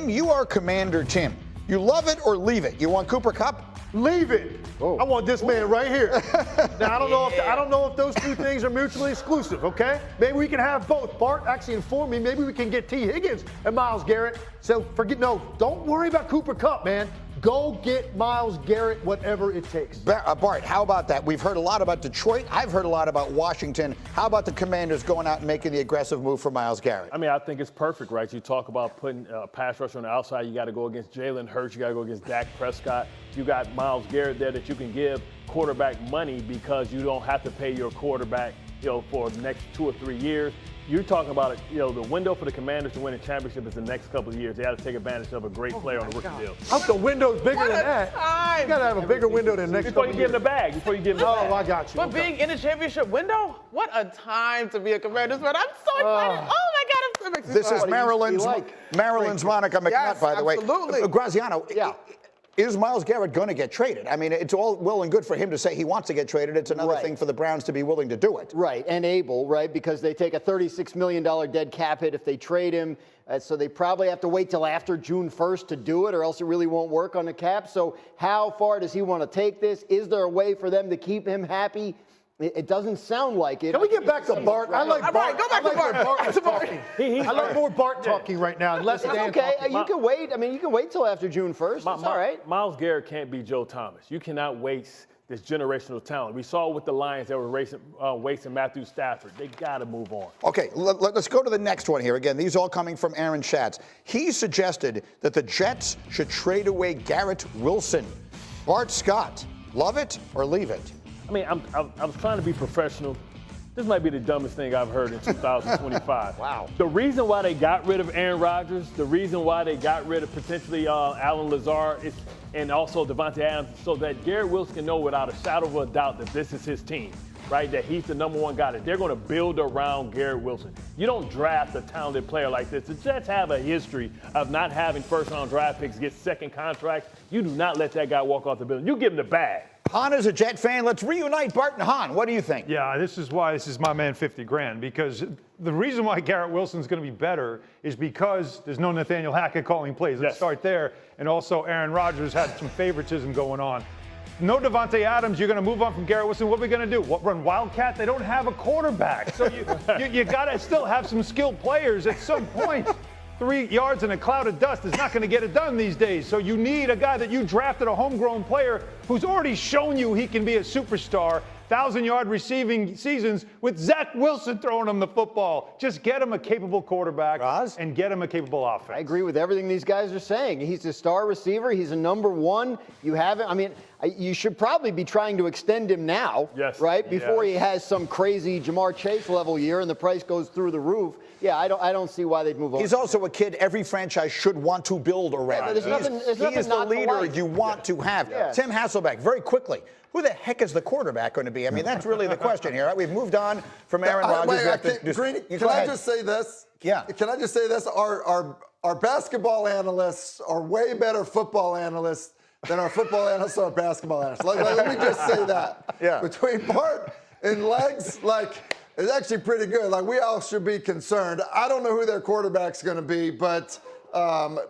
Tim, you are Commander Tim. You love it or leave it? You want Cooper Kupp? Leave it. Oh. I want this man right here. Now, I don't know if those two things are mutually exclusive, okay? Maybe we can have both. Bart actually informed me maybe we can get T. Higgins and Myles Garrett. So don't worry about Cooper Kupp, man. Go get Myles Garrett, whatever it takes. Bart, how about that? We've heard a lot about Detroit. I've heard a lot about Washington. How about the Commanders going out and making the aggressive move for Myles Garrett? I mean, I think it's perfect, right? You talk about putting a pass rusher on the outside. You got to go against Jalen Hurts. You got to go against Dak Prescott. You got Myles Garrett there that you can give quarterback money because you don't have to pay your quarterback, for the next 2 or 3 years. You're talking about, the window for the Commanders to win a championship is the next couple of years. They got to take advantage of a great player on the rookie deal. I hope the window's bigger than that. You got to have a bigger window than the next Before you give him the bag. Oh, I got you. But being in the championship window, what a time to be a Commanders fan. I'm so excited. Oh, my God. It makes me This so is happy. Maryland's Monica McNutt, Yes, by the way. absolutely. Graziano, is Myles Garrett going to get traded? I mean, it's all well and good for him to say he wants to get traded. It's another thing for the Browns to be willing to do it. Right, and able, right, because they take a $36 million dead cap hit if they trade him. So they probably have to wait till after June 1st to do it, or else it really won't work on the cap. So how far does he want to take this? Is there a way for them to keep him happy? It doesn't sound like it. Can we get back to Bart? I like Bart. All right, go back to Bart. I like more Bart talking right now. Less Dan okay, talking. you can wait. I mean, you can wait till after June 1st. It's all right. Myles Garrett can't be Joe Thomas. You cannot waste this generational talent. We saw with the Lions that were wasting Matthew Stafford. They got to move on. Okay, let's go to the next one here. Again, these all coming from Aaron Schatz. He suggested that the Jets should trade away Garrett Wilson. Bart Scott, love it or leave it? I mean, I was trying to be professional. This might be the dumbest thing I've heard in 2025. Wow. The reason why they got rid of Aaron Rodgers, the reason why they got rid of potentially Allen Lazard and also Devontae Adams, so that Garrett Wilson can know without a shadow of a doubt that this is his team, right? That he's the number one guy, that they're going to build around Garrett Wilson. You don't draft a talented player like this. The Jets have a history of not having first-round draft picks get second contracts. You do not let that guy walk off the building. You give him the bag. Han is a Jet fan. Let's reunite Bart and Han. What do you think? Yeah, this is why this is my man 50 grand, because the reason why Garrett Wilson's going to be better is because there's no Nathaniel Hackett calling plays. Let's start there. And also Aaron Rodgers had some favoritism going on. No Devontae Adams, you're going to move on from Garrett Wilson. What are we going to do? Run Wildcat? They don't have a quarterback. So you got to still have some skilled players at some point. 3 yards in a cloud of dust is not going to get it done these days. So you need a guy that you drafted, a homegrown player who's already shown you he can be a superstar. 1,000-yard receiving seasons with Zach Wilson throwing him the football. Just get him a capable quarterback and get him a capable offense. I agree with everything these guys are saying. He's a star receiver. He's a number one. You haven't. I mean, you should probably be trying to extend him now, right? Before he has some crazy Jamar Chase level year and the price goes through the roof. Yeah, I don't see why they'd move on. He's also a kid every franchise should want to build around. He is the leader you want to have. Tim Hasselbeck, very quickly. Who the heck is the quarterback going to be? I mean, that's really the question here. Right? We've moved on from Aaron Rodgers. Can I just say this? Yeah. Can I just say this? Our basketball analysts are way better football analysts than our football analysts are basketball analysts. Let me just say that. Yeah. Between Bart and Legs, it's actually pretty good. We all should be concerned. I don't know who their quarterback's going to be, but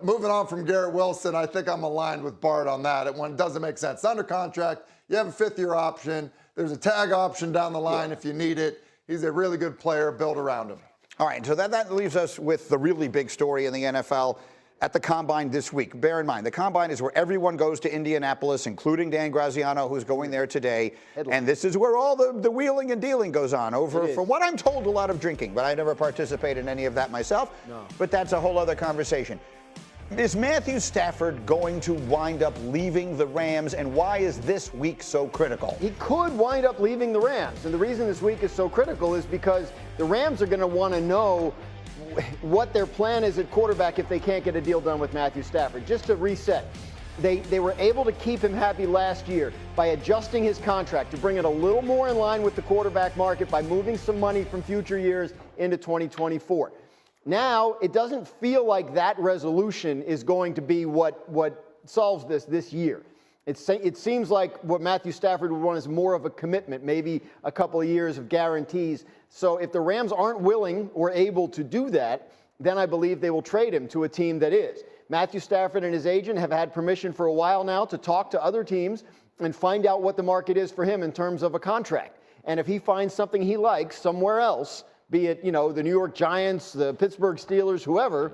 moving on from Garrett Wilson, I think I'm aligned with Bart on that. It doesn't make sense. It's under contract. You have a fifth-year option. There's a tag option down the line if you need it. He's a really good player. Build around him. All right, so that leaves us with the really big story in the NFL at the Combine this week. Bear in mind, the Combine is where everyone goes to Indianapolis, including Dan Graziano, who's going there today. And this is where all the wheeling and dealing goes on for what I'm told, a lot of drinking. But I never participate in any of that myself. No. But that's a whole other conversation. Is Matthew Stafford going to wind up leaving the Rams, and why is this week so critical? He could wind up leaving the Rams, and the reason this week is so critical is because the Rams are going to want to know what their plan is at quarterback if they can't get a deal done with Matthew Stafford. Just to reset, they were able to keep him happy last year by adjusting his contract to bring it a little more in line with the quarterback market by moving some money from future years into 2024. Now, it doesn't feel like that resolution is going to be what solves this year. It seems like what Matthew Stafford would want is more of a commitment, maybe a couple of years of guarantees. So if the Rams aren't willing or able to do that, then I believe they will trade him to a team that is. Matthew Stafford and his agent have had permission for a while now to talk to other teams and find out what the market is for him in terms of a contract. And if he finds something he likes somewhere else, be it, the New York Giants, the Pittsburgh Steelers, whoever,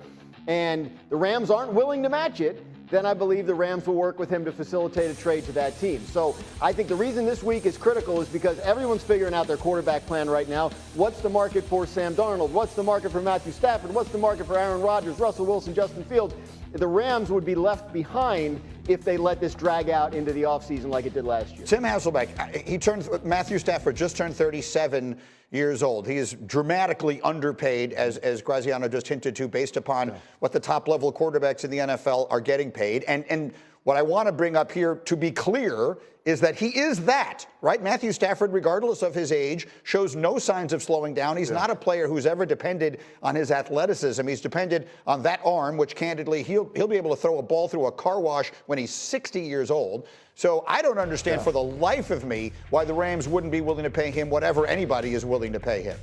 and the Rams aren't willing to match it, then I believe the Rams will work with him to facilitate a trade to that team. So I think the reason this week is critical is because everyone's figuring out their quarterback plan right now. What's the market for Sam Darnold? What's the market for Matthew Stafford? What's the market for Aaron Rodgers, Russell Wilson, Justin Fields? The Rams would be left behind if they let this drag out into the offseason like it did last year. Tim Hasselbeck, Matthew Stafford just turned 37 years old. He is dramatically underpaid, as Graziano just hinted to, based upon what the top-level quarterbacks in the NFL are getting paid. And what I want to bring up here, to be clear, is that he is that, right? Matthew Stafford, regardless of his age, shows no signs of slowing down. He's not a player who's ever depended on his athleticism. He's depended on that arm, which candidly, he'll be able to throw a ball through a car wash when he's 60 years old. So I don't understand for the life of me why the Rams wouldn't be willing to pay him whatever anybody is willing to pay him.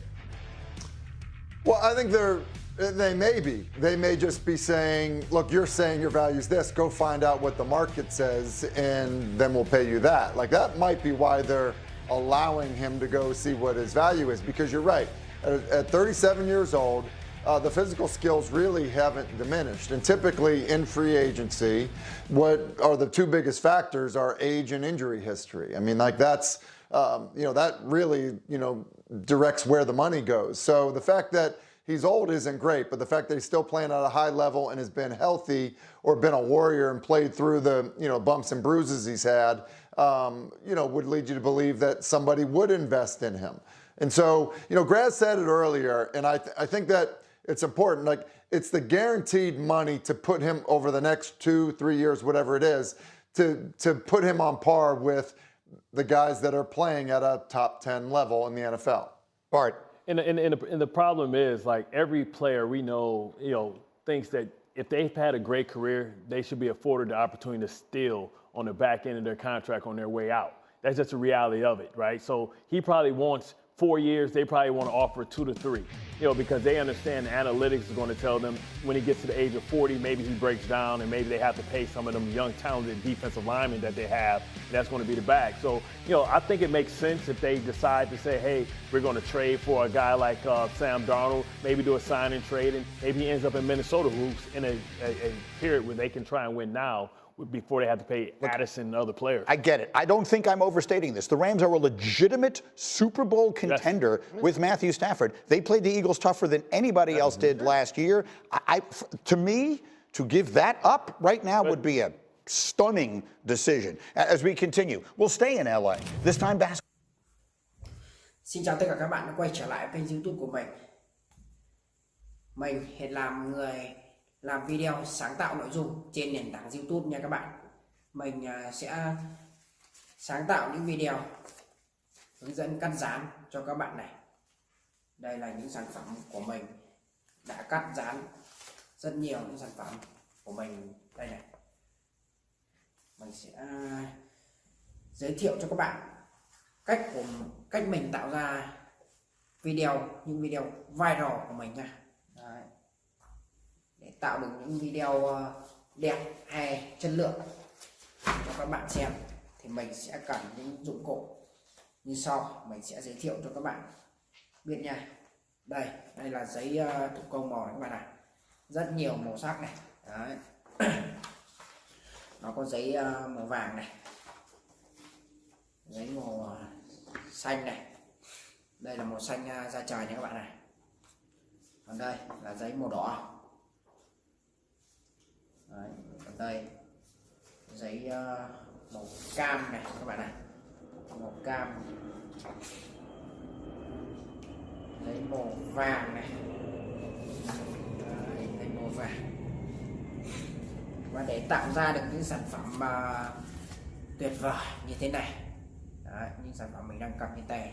Well, I think they may be. They may just be saying, look, you're saying your value's this. Go find out what the market says, and then we'll pay you that. Like, that might be why they're allowing him to go see what his value is, because you're right. At 37 years old, the physical skills really haven't diminished. And typically in free agency, what are the two biggest factors are age and injury history. I mean, like, that's, that really, directs where the money goes. So the fact that he's old isn't great, but the fact that he's still playing at a high level and has been healthy or been a warrior and played through the, bumps and bruises he's had, would lead you to believe that somebody would invest in him. And so, Graz said it earlier, and I think that it's important. Like, it's the guaranteed money to put him over the next 2-3 years, whatever it is, to put him on par with the guys that are playing at a top 10 level in the NFL. Bart. And the problem is, like, every player we know, thinks that if they've had a great career, they should be afforded the opportunity to steal on the back end of their contract on their way out. That's just the reality of it, right? So he probably wants 4 years. They probably want to offer 2 to 3, because they understand the analytics is going to tell them when he gets to the age of 40, maybe he breaks down and maybe they have to pay some of them young, talented defensive linemen that they have. And that's going to be the back. So, I think it makes sense if they decide to say, hey, we're going to trade for a guy like Sam Darnold, maybe do a sign and trade, and maybe he ends up in Minnesota, who's in a period where they can try and win now before they have to pay Addison and other players. I get it. I don't think I'm overstating this. The Rams are a legitimate Super Bowl contender with Matthew Stafford. They played the Eagles tougher than anybody else did last year. To me, to give that up right now would be a stunning decision. As we continue, we'll stay in LA. This time basketball. Xin chào tất cả các bạn đã quay trở lại kênh YouTube của mình. Mình hiện làm người làm video sáng tạo nội dung trên nền tảng YouTube nha các bạn. Mình sẽ sáng tạo những video hướng dẫn cắt dán cho các bạn này. Đây là những sản phẩm của mình đã cắt dán rất nhiều những sản phẩm của mình đây này. Mình sẽ giới thiệu cho các bạn cách mình tạo ra những video viral của mình nha. Đấy. Để tạo được những video đẹp hay chất lượng cho các bạn xem thì mình sẽ cần những dụng cụ như sau. Mình sẽ giới thiệu cho các bạn biết nha. Đây là giấy thủ công màu này các bạn này, rất nhiều màu sắc này. Đấy. Nó có giấy màu vàng này, giấy màu xanh này, đây là màu xanh da trời nha các bạn này. Còn đây là giấy màu đỏ. Đấy, còn đây giấy màu cam này các bạn này, màu cam, giấy màu vàng này. Đấy, giấy màu vàng. Và để tạo ra được những sản phẩm tuyệt vời như thế này, đấy, những sản phẩm mình đang cầm trên tay